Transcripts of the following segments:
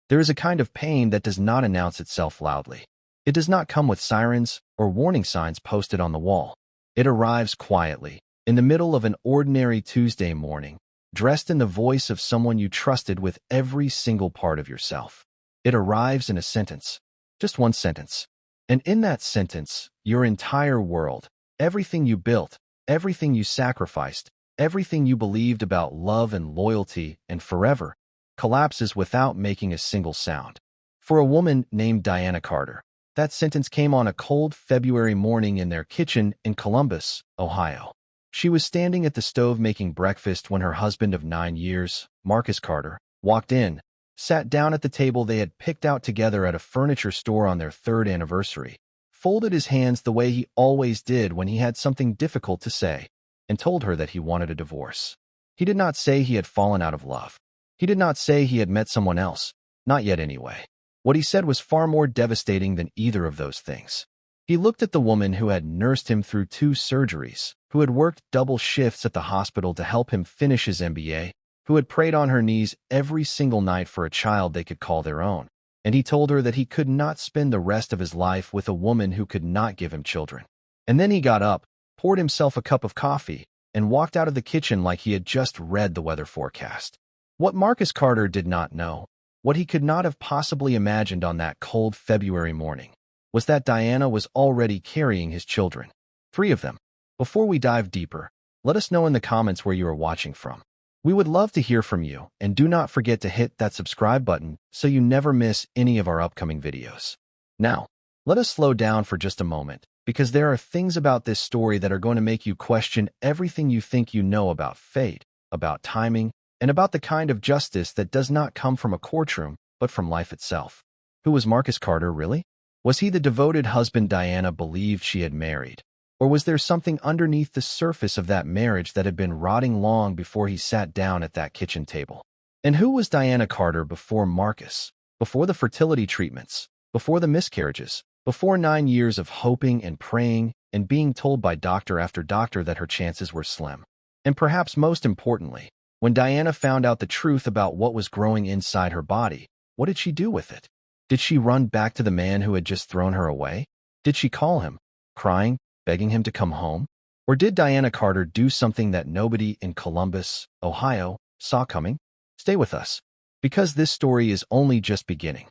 There is a kind of pain that does not announce itself loudly. It does not come with sirens or warning signs posted on the wall. It arrives quietly, in the middle of an ordinary Tuesday morning, dressed in the voice of someone you trusted with every single part of yourself. It arrives in a sentence, just one sentence. And in that sentence, your entire world, everything you built, everything you sacrificed, everything you believed about love and loyalty and forever, collapses without making a single sound. For a woman named Diana Carter, that sentence came on a cold February morning in their kitchen in Columbus, Ohio. She was standing at the stove making breakfast when her husband of 9 years, Marcus Carter, walked in, sat down at the table they had picked out together at a furniture store on their 3rd anniversary, folded his hands the way he always did when he had something difficult to say, and told her that he wanted a divorce. He did not say he had fallen out of love. He did not say he had met someone else, not yet anyway. What he said was far more devastating than either of those things. He looked at the woman who had nursed him through 2 surgeries, who had worked double shifts at the hospital to help him finish his MBA, who had prayed on her knees every single night for a child they could call their own, and he told her that he could not spend the rest of his life with a woman who could not give him children. And then he got up, poured himself a cup of coffee, and walked out of the kitchen like he had just read the weather forecast. What Marcus Carter did not know, what he could not have possibly imagined on that cold February morning, was that Diana was already carrying his children. 3 of them. Before we dive deeper, let us know in the comments where you are watching from. We would love to hear from you, and do not forget to hit that subscribe button so you never miss any of our upcoming videos. Now, let us slow down for just a moment, because there are things about this story that are going to make you question everything you think you know about fate, about timing, and about the kind of justice that does not come from a courtroom, but from life itself. Who was Marcus Carter, really? Was he the devoted husband Diana believed she had married? Or was there something underneath the surface of that marriage that had been rotting long before he sat down at that kitchen table? And who was Diana Carter before Marcus? Before the fertility treatments? Before the miscarriages? Before 9 years of hoping and praying and being told by doctor after doctor that her chances were slim? And perhaps most importantly, when Diana found out the truth about what was growing inside her body, what did she do with it? Did she run back to the man who had just thrown her away? Did she call him, crying, begging him to come home? Or did Diana Carter do something that nobody in Columbus, Ohio, saw coming? Stay with us, because this story is only just beginning.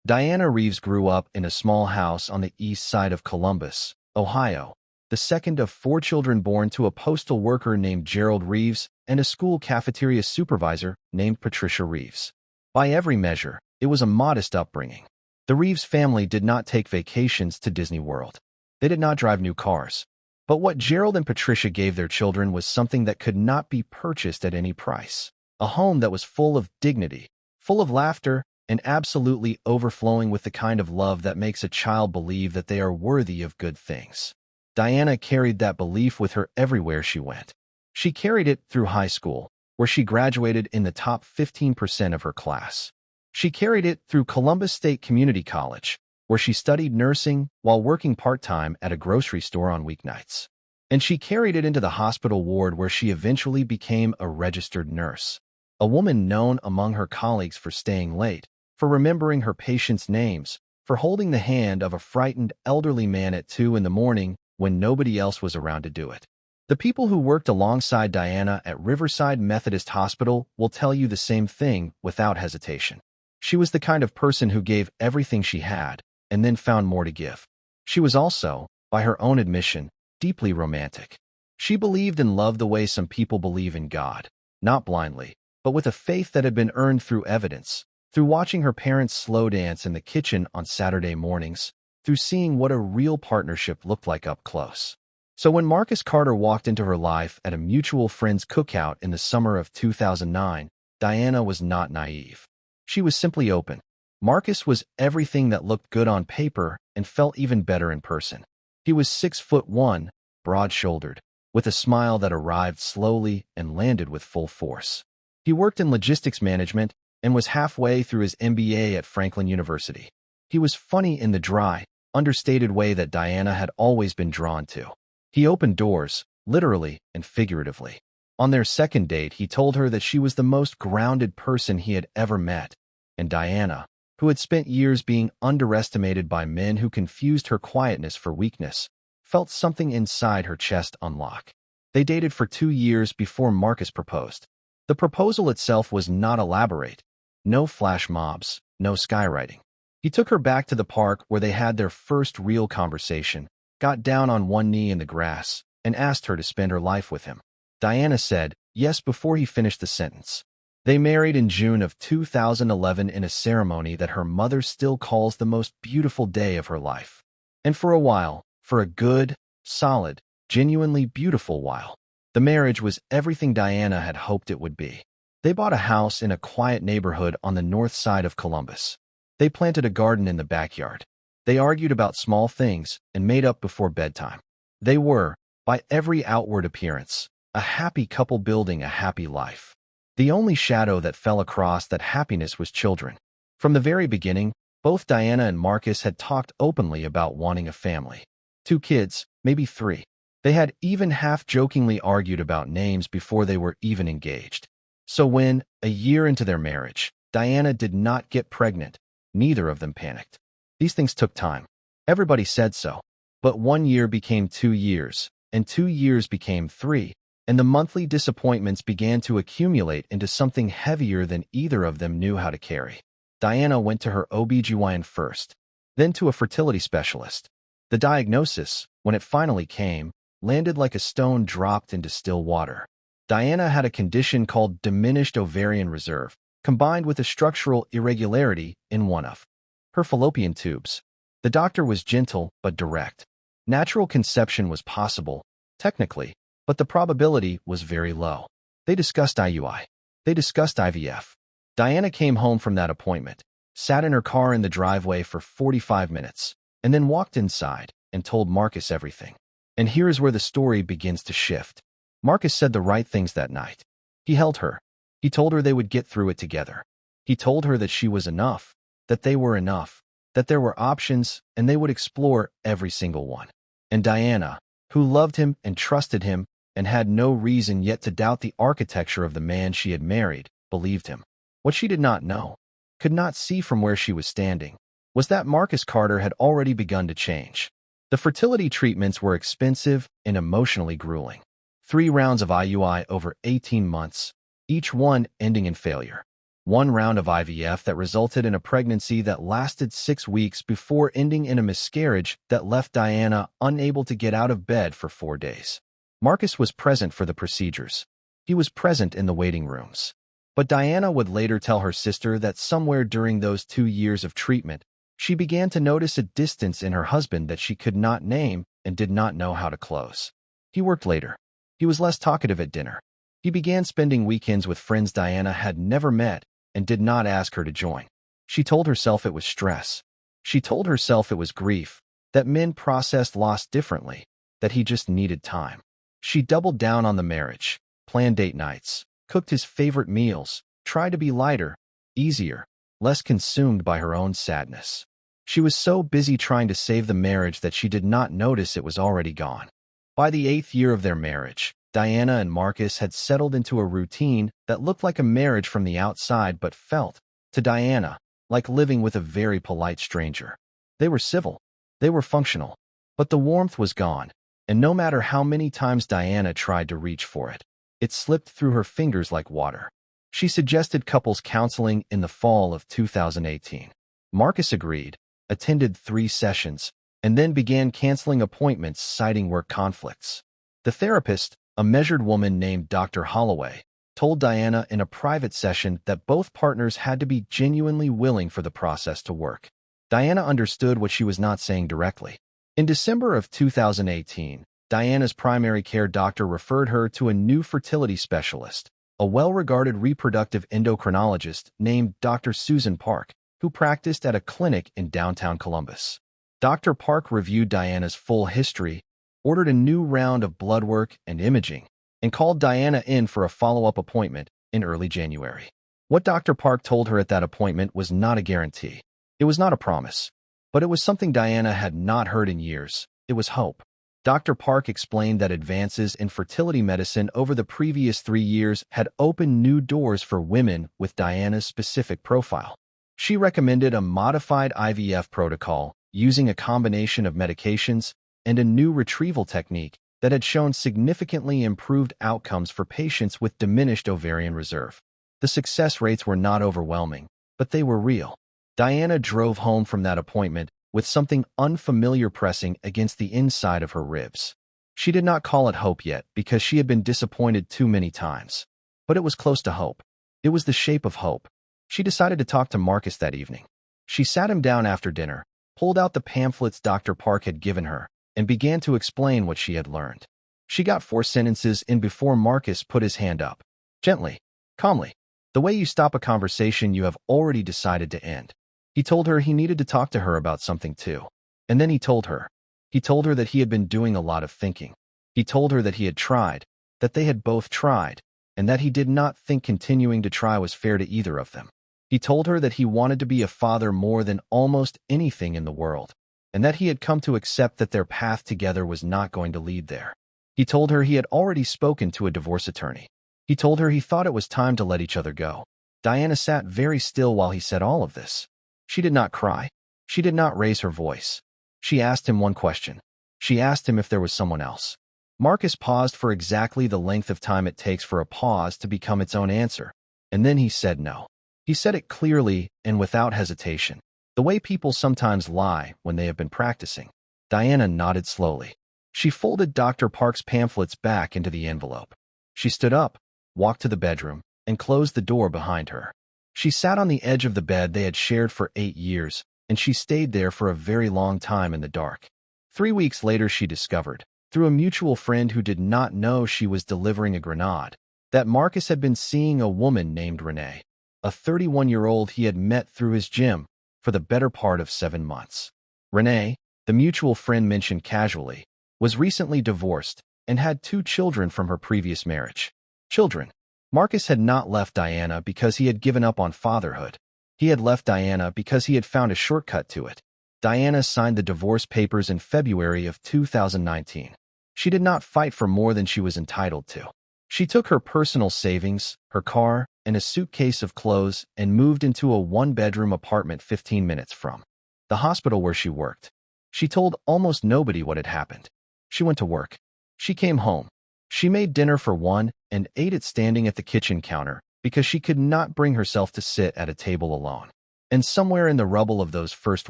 Diana Reeves grew up in a small house on the east side of Columbus, Ohio, the second of 4 children born to a postal worker named Gerald Reeves and a school cafeteria supervisor named Patricia Reeves. By every measure, it was a modest upbringing. The Reeves family did not take vacations to Disney World. They did not drive new cars. But what Gerald and Patricia gave their children was something that could not be purchased at any price. A home that was full of dignity, full of laughter, and absolutely overflowing with the kind of love that makes a child believe that they are worthy of good things. Diana carried that belief with her everywhere she went. She carried it through high school, where she graduated in the top 15% of her class. She carried it through Columbus State Community College, where she studied nursing while working part-time at a grocery store on weeknights. And she carried it into the hospital ward where she eventually became a registered nurse, a woman known among her colleagues for staying late, for remembering her patients' names, for holding the hand of a frightened elderly man at 2 in the morning when nobody else was around to do it. The people who worked alongside Diana at Riverside Methodist Hospital will tell you the same thing without hesitation. She was the kind of person who gave everything she had, and then found more to give. She was also, by her own admission, deeply romantic. She believed in love the way some people believe in God, not blindly, but with a faith that had been earned through evidence, through watching her parents slow dance in the kitchen on Saturday mornings, through seeing what a real partnership looked like up close. So when Marcus Carter walked into her life at a mutual friend's cookout in the summer of 2009, Diana was not naive. She was simply open. Marcus was everything that looked good on paper and felt even better in person. He was 6'1", broad-shouldered, with a smile that arrived slowly and landed with full force. He worked in logistics management and was halfway through his MBA at Franklin University. He was funny in the dry, understated way that Diana had always been drawn to. He opened doors, literally and figuratively. On their second date, he told her that she was the most grounded person he had ever met, and Diana, who had spent years being underestimated by men who confused her quietness for weakness, felt something inside her chest unlock. They dated for 2 years before Marcus proposed. The proposal itself was not elaborate. No flash mobs, no skywriting. He took her back to the park where they had their first real conversation, got down on one knee in the grass, and asked her to spend her life with him. Diana said yes before he finished the sentence. They married in June of 2011 in a ceremony that her mother still calls the most beautiful day of her life. And for a while, for a good, solid, genuinely beautiful while, the marriage was everything Diana had hoped it would be. They bought a house in a quiet neighborhood on the north side of Columbus. They planted a garden in the backyard. They argued about small things and made up before bedtime. They were, by every outward appearance, a happy couple building a happy life. The only shadow that fell across that happiness was children. From the very beginning, both Diana and Marcus had talked openly about wanting a family. 2 kids, maybe 3. They had even half-jokingly argued about names before they were even engaged. So when, a year into their marriage, Diana did not get pregnant, neither of them panicked. These things took time. Everybody said so. But 1 year became 2 years, and 2 years became 3, and the monthly disappointments began to accumulate into something heavier than either of them knew how to carry. Diana went to her OB/GYN first, then to a fertility specialist. The diagnosis, when it finally came, landed like a stone dropped into still water. Diana had a condition called diminished ovarian reserve, combined with a structural irregularity in one of her fallopian tubes. The doctor was gentle but direct. Natural conception was possible, technically, but the probability was very low. They discussed IUI. They discussed IVF. Diana came home from that appointment, sat in her car in the driveway for 45 minutes, and then walked inside and told Marcus everything. And here is where the story begins to shift. Marcus said the right things that night. He held her. He told her they would get through it together. He told her that she was enough, that they were enough, that there were options, and they would explore every single one. And Diana, who loved him and trusted him and had no reason yet to doubt the architecture of the man she had married, believed him. What she did not know, could not see from where she was standing, was that Marcus Carter had already begun to change. The fertility treatments were expensive and emotionally grueling. 3 rounds of IUI over 18 months, each one ending in failure. 1 round of IVF that resulted in a pregnancy that lasted 6 weeks before ending in a miscarriage that left Diana unable to get out of bed for 4 days. Marcus was present for the procedures. He was present in the waiting rooms. But Diana would later tell her sister that somewhere during those 2 years of treatment, she began to notice a distance in her husband that she could not name and did not know how to close. He worked later. He was less talkative at dinner. He began spending weekends with friends Diana had never met and did not ask her to join. She told herself it was stress. She told herself it was grief, that men processed loss differently, that he just needed time. She doubled down on the marriage, planned date nights, cooked his favorite meals, tried to be lighter, easier, less consumed by her own sadness. She was so busy trying to save the marriage that she did not notice it was already gone. By the 8th year of their marriage, Diana and Marcus had settled into a routine that looked like a marriage from the outside but felt, to Diana, like living with a very polite stranger. They were civil. They were functional. But the warmth was gone, and no matter how many times Diana tried to reach for it, it slipped through her fingers like water. She suggested couples counseling in the fall of 2018. Marcus agreed, attended 3 sessions, and then began canceling appointments citing work conflicts. The therapist, a measured woman named Dr. Holloway, told Diana in a private session that both partners had to be genuinely willing for the process to work. Diana understood what she was not saying directly. In December of 2018, Diana's primary care doctor referred her to a new fertility specialist, a well-regarded reproductive endocrinologist named Dr. Susan Park, who practiced at a clinic in downtown Columbus. Dr. Park reviewed Diana's full history, ordered a new round of blood work and imaging, and called Diana in for a follow-up appointment in early January. What Dr. Park told her at that appointment was not a guarantee. It was not a promise. But it was something Diana had not heard in years. It was hope. Dr. Park explained that advances in fertility medicine over the previous 3 years had opened new doors for women with Diana's specific profile. She recommended a modified IVF protocol using a combination of medications and a new retrieval technique that had shown significantly improved outcomes for patients with diminished ovarian reserve. The success rates were not overwhelming, but they were real. Diana drove home from that appointment with something unfamiliar pressing against the inside of her ribs. She did not call it hope yet because she had been disappointed too many times. But it was close to hope. It was the shape of hope. She decided to talk to Marcus that evening. She sat him down after dinner, pulled out the pamphlets Dr. Park had given her, and began to explain what she had learned. She got 4 sentences in before Marcus put his hand up. Gently, calmly, the way you stop a conversation you have already decided to end. He told her he needed to talk to her about something too. And then he told her. He told her that he had been doing a lot of thinking. He told her that he had tried, that they had both tried, and that he did not think continuing to try was fair to either of them. He told her that he wanted to be a father more than almost anything in the world, and that he had come to accept that their path together was not going to lead there. He told her he had already spoken to a divorce attorney. He told her he thought it was time to let each other go. Diana sat very still while he said all of this. She did not cry. She did not raise her voice. She asked him one question. She asked him if there was someone else. Marcus paused for exactly the length of time it takes for a pause to become its own answer, and then he said no. He said it clearly and without hesitation, the way people sometimes lie when they have been practicing. Diana nodded slowly. She folded Dr. Park's pamphlets back into the envelope. She stood up, walked to the bedroom, and closed the door behind her. She sat on the edge of the bed they had shared for 8 years, and she stayed there for a very long time in the dark. 3 weeks later she discovered, through a mutual friend who did not know she was delivering a grenade, that Marcus had been seeing a woman named Renee, a 31-year-old he had met through his gym for the better part of 7 months. Renee, the mutual friend mentioned casually, was recently divorced and had 2 children from her previous marriage. Children. Marcus had not left Diana because he had given up on fatherhood. He had left Diana because he had found a shortcut to it. Diana signed the divorce papers in February of 2019. She did not fight for more than she was entitled to. She took her personal savings, her car, and a suitcase of clothes and moved into a 1-bedroom apartment 15 minutes from the hospital where she worked. She told almost nobody what had happened. She went to work. She came home. She made dinner for 1 and ate it standing at the kitchen counter because she could not bring herself to sit at a table alone. And somewhere in the rubble of those first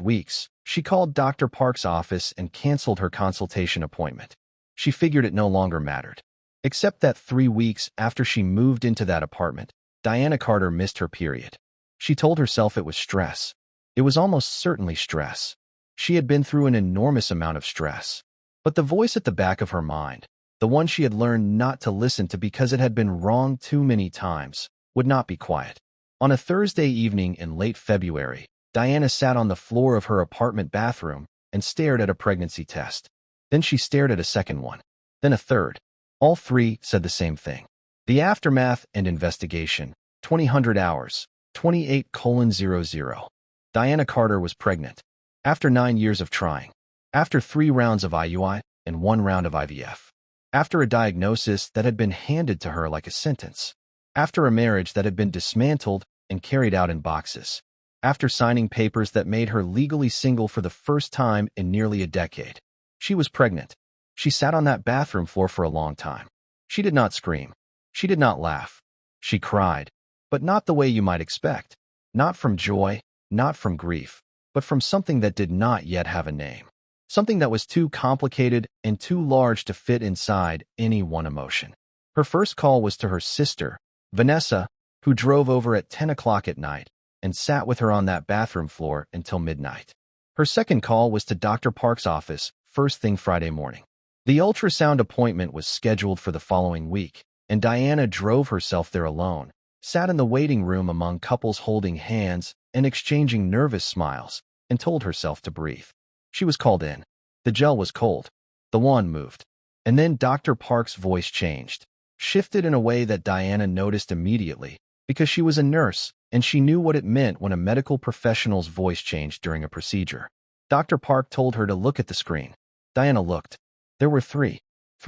weeks, she called Dr. Park's office and canceled her consultation appointment. She figured it no longer mattered. Except that 3 weeks after she moved into that apartment, Diana Carter missed her period. She told herself it was stress. It was almost certainly stress. She had been through an enormous amount of stress. But the voice at the back of her mind, the one she had learned not to listen to because it had been wrong too many times, would not be quiet. On a Thursday evening in late February, Diana sat on the floor of her apartment bathroom and stared at a pregnancy test. Then she stared at a second one. Then a third. All 3 said the same thing. The aftermath and investigation, 2000 hours, 28:00. Diana Carter was pregnant. After 9 years of trying. After 3 rounds of IUI and 1 round of IVF. After a diagnosis that had been handed to her like a sentence. After a marriage that had been dismantled and carried out in boxes. After signing papers that made her legally single for the first time in nearly a decade. She was pregnant. She sat on that bathroom floor for a long time. She did not scream. She did not laugh. She cried, but not the way you might expect. Not from joy, not from grief, but from something that did not yet have a name. Something that was too complicated and too large to fit inside any one emotion. Her first call was to her sister, Vanessa, who drove over at 10 o'clock at night and sat with her on that bathroom floor until midnight. Her second call was to Dr. Park's office first thing Friday morning. The ultrasound appointment was scheduled for the following week, and Diana drove herself there alone, sat in the waiting room among couples holding hands and exchanging nervous smiles, and told herself to breathe. She was called in. The gel was cold. The wand moved. And then Dr. Park's voice changed, shifted in a way that Diana noticed immediately, because she was a nurse, and she knew what it meant when a medical professional's voice changed during a procedure. Dr. Park told her to look at the screen. Diana looked. There were 3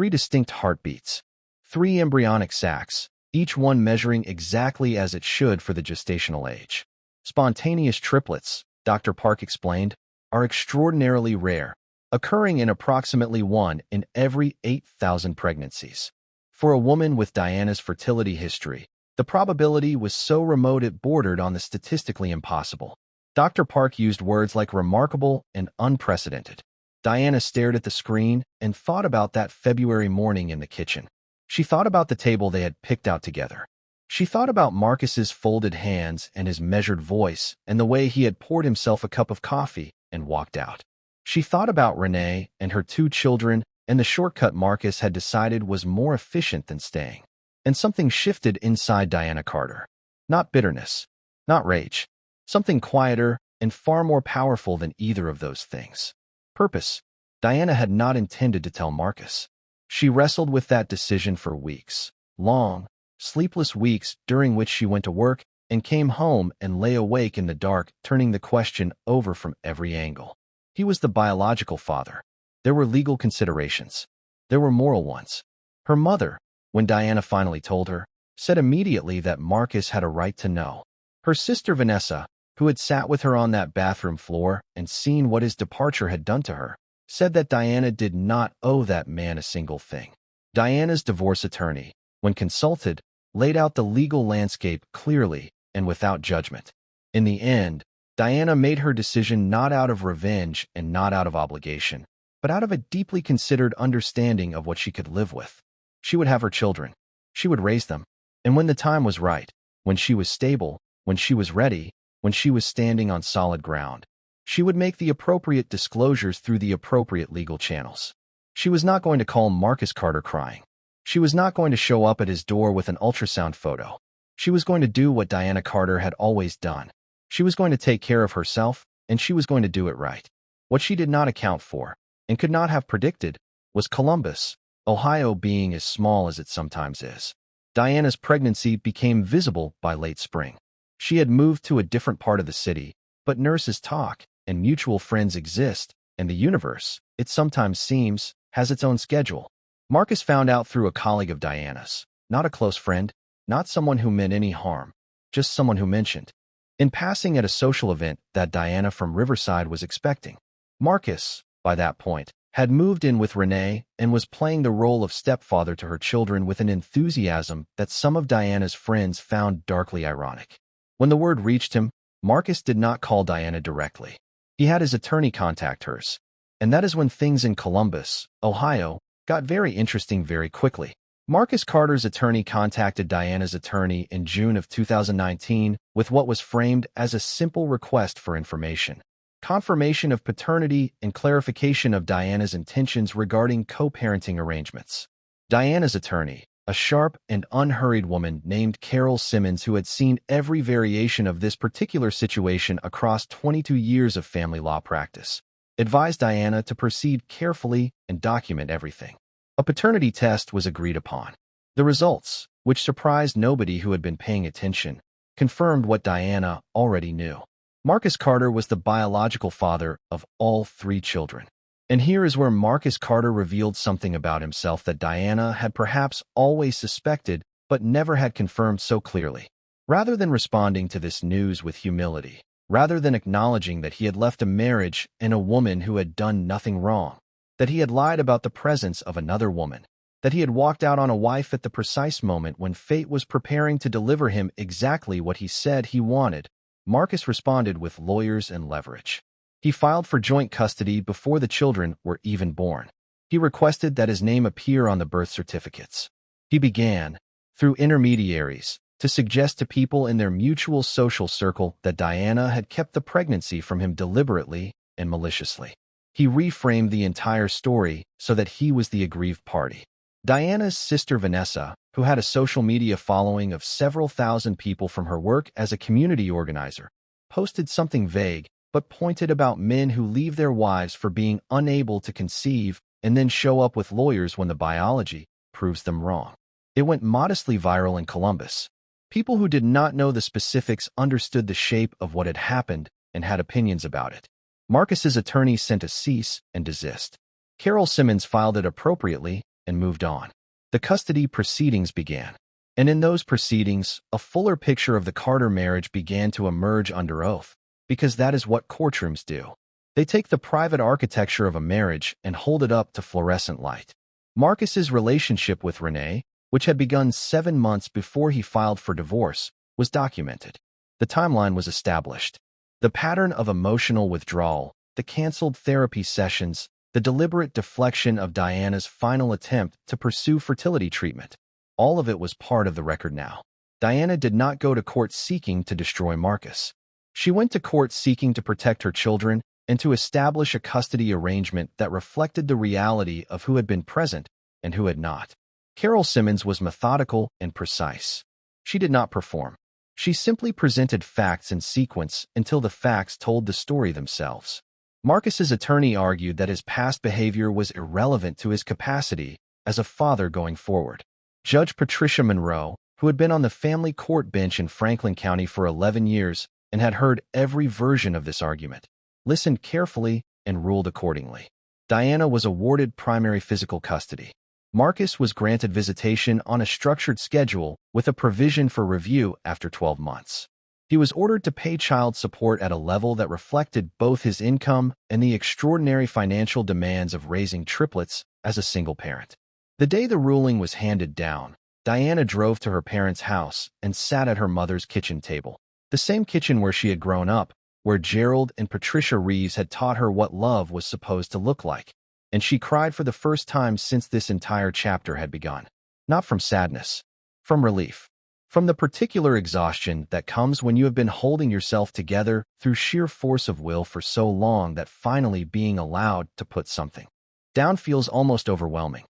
distinct heartbeats. 3 embryonic sacs, each one measuring exactly as it should for the gestational age. Spontaneous triplets, Dr. Park explained, are extraordinarily rare, occurring in approximately 1 in every 8,000 pregnancies. For a woman with Diana's fertility history, the probability was so remote it bordered on the statistically impossible. Dr. Park used words like remarkable and unprecedented. Diana stared at the screen and thought about that February morning in the kitchen. She thought about the table they had picked out together. She thought about Marcus's folded hands and his measured voice and the way he had poured himself a cup of coffee and walked out. She thought about Renee and her 2 children and the shortcut Marcus had decided was more efficient than staying. And something shifted inside Diana Carter. Not bitterness, not rage. Something quieter and far more powerful than either of those things. Purpose. Diana had not intended to tell Marcus. She wrestled with that decision for weeks. Long, sleepless weeks during which she went to work and came home and lay awake in the dark, turning the question over from every angle. He was the biological father. There were legal considerations. There were moral ones. Her mother, when Diana finally told her, said immediately that Marcus had a right to know. Her sister Vanessa, who had sat with her on that bathroom floor and seen what his departure had done to her, said that Diana did not owe that man a single thing. Diana's divorce attorney, when consulted, laid out the legal landscape clearly and without judgment. In the end, Diana made her decision not out of revenge and not out of obligation, but out of a deeply considered understanding of what she could live with. She would have her children. She would raise them. And when the time was right, when she was stable, when she was ready, when she was standing on solid ground, she would make the appropriate disclosures through the appropriate legal channels. She was not going to call Marcus Carter crying. She was not going to show up at his door with an ultrasound photo. She was going to do what Diana Carter had always done. She was going to take care of herself, and she was going to do it right. What she did not account for, and could not have predicted, was Columbus, Ohio being as small as it sometimes is. Diana's pregnancy became visible by late spring. She had moved to a different part of the city, but nurses talk, and mutual friends exist, and the universe, it sometimes seems, has its own schedule. Marcus found out through a colleague of Diana's, not a close friend, not someone who meant any harm, just someone who mentioned. In passing at a social event that Diana from Riverside was expecting. Marcus, by that point, had moved in with Renee and was playing the role of stepfather to her children with an enthusiasm that some of Diana's friends found darkly ironic. When the word reached him, Marcus did not call Diana directly. He had his attorney contact hers. And that is when things in Columbus, Ohio, got very interesting very quickly. Marcus Carter's attorney contacted Diana's attorney in June of 2019 with what was framed as a simple request for information, confirmation of paternity, and clarification of Diana's intentions regarding co-parenting arrangements. Diana's attorney, a sharp and unhurried woman named Carol Simmons who had seen every variation of this particular situation across 22 years of family law practice, advised Diana to proceed carefully and document everything. A paternity test was agreed upon. The results, which surprised nobody who had been paying attention, confirmed what Diana already knew. Marcus Carter was the biological father of all 3 children. And here is where Marcus Carter revealed something about himself that Diana had perhaps always suspected but never had confirmed so clearly. Rather than responding to this news with humility, rather than acknowledging that he had left a marriage and a woman who had done nothing wrong, that he had lied about the presence of another woman, that he had walked out on a wife at the precise moment when fate was preparing to deliver him exactly what he said he wanted, Marcus responded with lawyers and leverage. He filed for joint custody before the children were even born. He requested that his name appear on the birth certificates. He began, through intermediaries, to suggest to people in their mutual social circle that Diana had kept the pregnancy from him deliberately and maliciously. He reframed the entire story so that he was the aggrieved party. Diana's sister Vanessa, who had a social media following of several thousand people from her work as a community organizer, posted something vague but pointed about men who leave their wives for being unable to conceive and then show up with lawyers when the biology proves them wrong. It went modestly viral in Columbus. People who did not know the specifics understood the shape of what had happened and had opinions about it. Marcus's attorney sent a cease and desist. Carol Simmons filed it appropriately and moved on. The custody proceedings began. And in those proceedings, a fuller picture of the Carter marriage began to emerge under oath, because that is what courtrooms do. They take the private architecture of a marriage and hold it up to fluorescent light. Marcus's relationship with Renee, which had begun 7 months before he filed for divorce, was documented. The timeline was established. The pattern of emotional withdrawal, the canceled therapy sessions, the deliberate deflection of Diana's final attempt to pursue fertility treatment. All of it was part of the record now. Diana did not go to court seeking to destroy Marcus. She went to court seeking to protect her children and to establish a custody arrangement that reflected the reality of who had been present and who had not. Carol Simmons was methodical and precise. She did not perform. She simply presented facts in sequence until the facts told the story themselves. Marcus's attorney argued that his past behavior was irrelevant to his capacity as a father going forward. Judge Patricia Monroe, who had been on the family court bench in Franklin County for 11 years and had heard every version of this argument, listened carefully and ruled accordingly. Diana was awarded primary physical custody. Marcus was granted visitation on a structured schedule with a provision for review after 12 months. He was ordered to pay child support at a level that reflected both his income and the extraordinary financial demands of raising triplets as a single parent. The day the ruling was handed down, Diana drove to her parents' house and sat at her mother's kitchen table, the same kitchen where she had grown up, where Gerald and Patricia Reeves had taught her what love was supposed to look like. And she cried for the first time since this entire chapter had begun. Not from sadness, from relief. From the particular exhaustion that comes when you have been holding yourself together through sheer force of will for so long that finally being allowed to put something down feels almost overwhelming.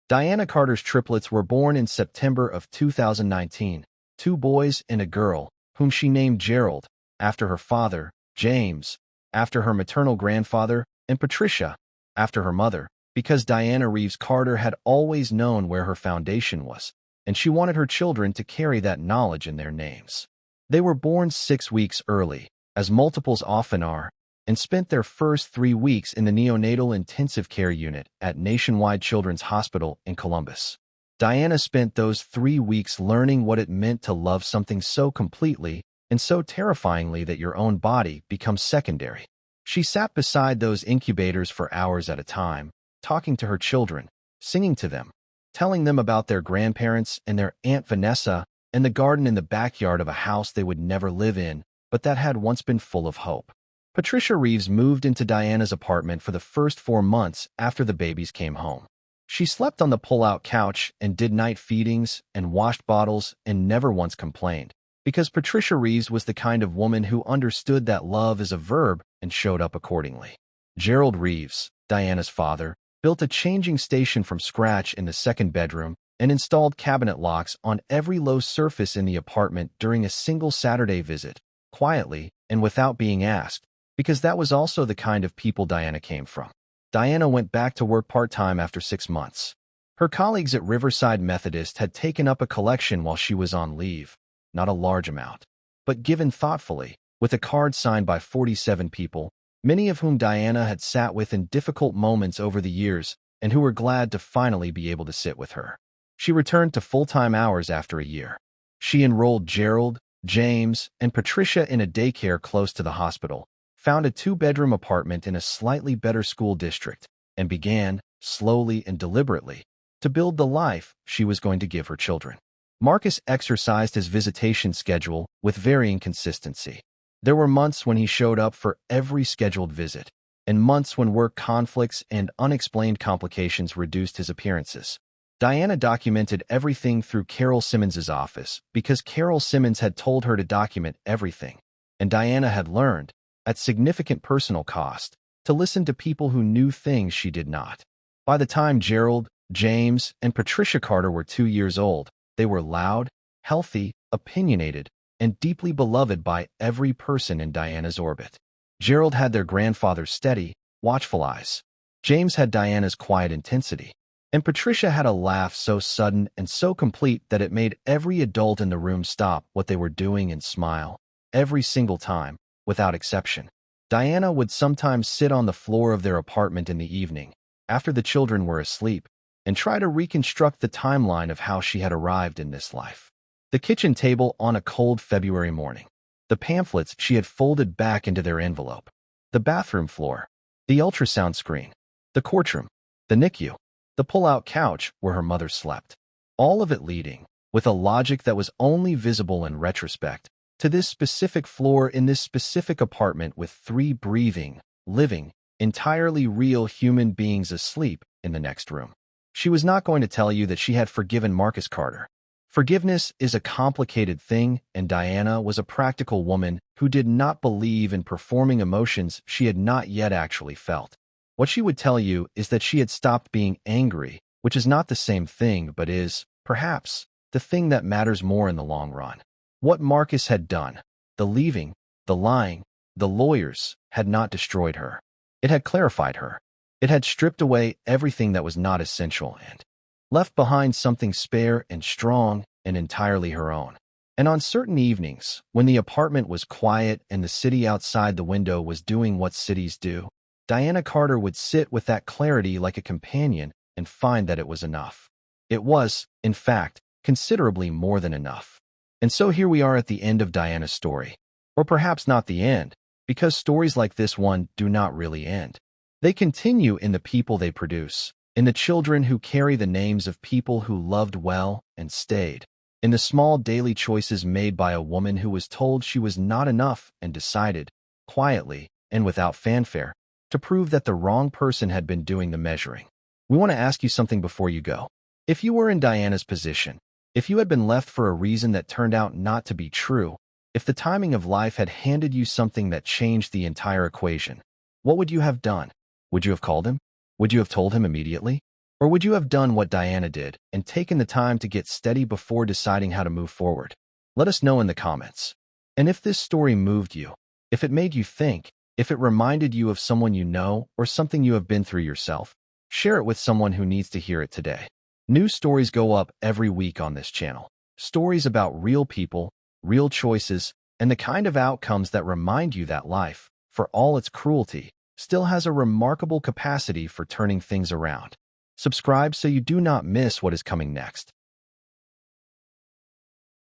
Diana Carter's triplets were born in September of 2019, 2 boys and a girl, whom she named Gerald, after her father, James, after her maternal grandfather, and Patricia, after her mother, because Diana Reeves Carter had always known where her foundation was, and she wanted her children to carry that knowledge in their names. They were born 6 weeks early, as multiples often are, and spent their first 3 weeks in the neonatal intensive care unit at Nationwide Children's Hospital in Columbus. Diana spent those 3 weeks learning what it meant to love something so completely and so terrifyingly that your own body becomes secondary. She sat beside those incubators for hours at a time, talking to her children, singing to them, telling them about their grandparents and their Aunt Vanessa and the garden in the backyard of a house they would never live in, but that had once been full of hope. Patricia Reeves moved into Diana's apartment for the first 4 months after the babies came home. She slept on the pull-out couch and did night feedings and washed bottles and never once complained, because Patricia Reeves was the kind of woman who understood that love is a verb and showed up accordingly. Gerald Reeves, Diana's father, built a changing station from scratch in the second bedroom and installed cabinet locks on every low surface in the apartment during a single Saturday visit, quietly and without being asked, because that was also the kind of people Diana came from. Diana went back to work part-time after 6 months. Her colleagues at Riverside Methodist had taken up a collection while she was on leave, not a large amount, but given thoughtfully, with a card signed by 47 people, many of whom Diana had sat with in difficult moments over the years and who were glad to finally be able to sit with her. She returned to full-time hours after a year. She enrolled Gerald, James, and Patricia in a daycare close to the hospital, found a 2-bedroom apartment in a slightly better school district, and began, slowly and deliberately, to build the life she was going to give her children. Marcus exercised his visitation schedule with varying consistency. There were months when he showed up for every scheduled visit, and months when work conflicts and unexplained complications reduced his appearances. Diana documented everything through Carol Simmons's office because Carol Simmons had told her to document everything, and Diana had learned, at significant personal cost, to listen to people who knew things she did not. By the time Gerald, James, and Patricia Carter were 2 years old, they were loud, healthy, opinionated, and deeply beloved by every person in Diana's orbit. Gerald had their grandfather's steady, watchful eyes. James had Diana's quiet intensity. And Patricia had a laugh so sudden and so complete that it made every adult in the room stop what they were doing and smile, every single time, without exception. Diana would sometimes sit on the floor of their apartment in the evening, after the children were asleep, and try to reconstruct the timeline of how she had arrived in this life. The kitchen table on a cold February morning. The pamphlets she had folded back into their envelope. The bathroom floor. The ultrasound screen. The courtroom. The NICU. The pull-out couch where her mother slept. All of it leading, with a logic that was only visible in retrospect, to this specific floor in this specific apartment with 3 breathing, living, entirely real human beings asleep in the next room. She was not going to tell you that she had forgiven Marcus Carter. Forgiveness is a complicated thing, and Diana was a practical woman who did not believe in performing emotions she had not yet actually felt. What she would tell you is that she had stopped being angry, which is not the same thing but is, perhaps, the thing that matters more in the long run. What Marcus had done, the leaving, the lying, the lawyers, had not destroyed her. It had clarified her. It had stripped away everything that was not essential and left behind something spare and strong and entirely her own. And on certain evenings, when the apartment was quiet and the city outside the window was doing what cities do, Diana Carter would sit with that clarity like a companion and find that it was enough. It was, in fact, considerably more than enough. And so here we are at the end of Diana's story. Or perhaps not the end, because stories like this one do not really end. They continue in the people they produce, in the children who carry the names of people who loved well and stayed, in the small daily choices made by a woman who was told she was not enough and decided, quietly and without fanfare, to prove that the wrong person had been doing the measuring. We want to ask you something before you go. If you were in Diana's position, if you had been left for a reason that turned out not to be true, if the timing of life had handed you something that changed the entire equation, what would you have done? Would you have called him? Would you have told him immediately? Or would you have done what Diana did and taken the time to get steady before deciding how to move forward? Let us know in the comments. And if this story moved you, if it made you think, if it reminded you of someone you know or something you have been through yourself, share it with someone who needs to hear it today. New stories go up every week on this channel. Stories about real people, real choices, and the kind of outcomes that remind you that life, for all its cruelty, still has a remarkable capacity for turning things around. Subscribe so you do not miss what is coming next.